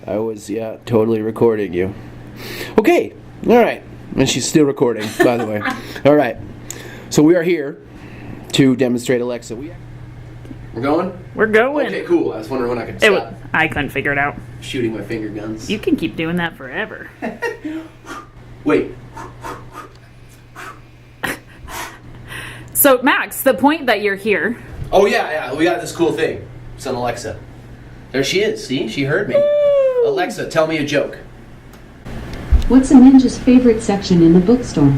I was, yeah, totally recording you. Okay, all right. And she's still recording, by the way. All right. So we are here to demonstrate Alexa. We're going? We're going. Okay, cool. I was wondering when I could stop I couldn't figure it out. shooting my finger guns. You can keep doing that forever. Wait. So, Max, the point that you're here... Oh, yeah, we got this cool thing. It's an Alexa. There she is. See? She heard me. Woo! Alexa, tell me a joke. What's a ninja's favorite section in the bookstore?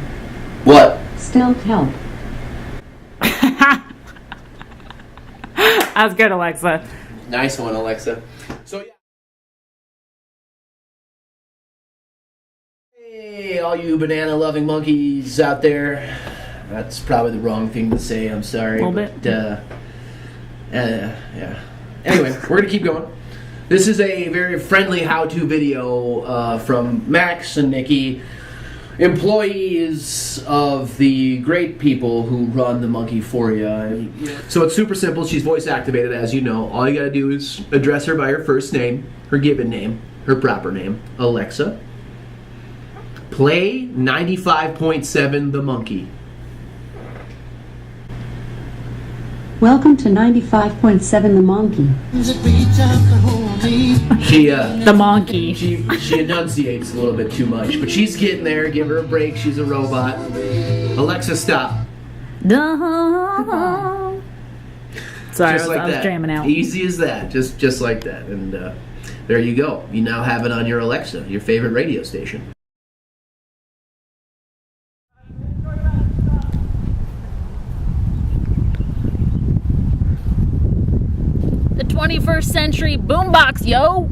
What? Stealth help. That's good, Alexa. Nice one, Alexa. So, yeah. Hey, all you banana-loving monkeys out there. That's probably the wrong thing to say. I'm sorry. A little bit. Yeah. Anyway, we're going to keep going. This is a very friendly how-to video from Max and Nikki, employees of the great people who run the Monkeyforia. So it's super simple. She's voice activated, as you know. All you got to do is address her by her first name, her given name, her proper name. Alexa, play 95.7 The Monkey. Welcome to 95.7 The Monkey. The monkey. She enunciates a little bit too much, but she's getting there. Give her a break. She's a robot. Alexa, stop. Sorry, I was that. jamming out. Easy as that. Just like that. And there you go. You now have it on your Alexa, your favorite radio station. The 21st century boombox, yo!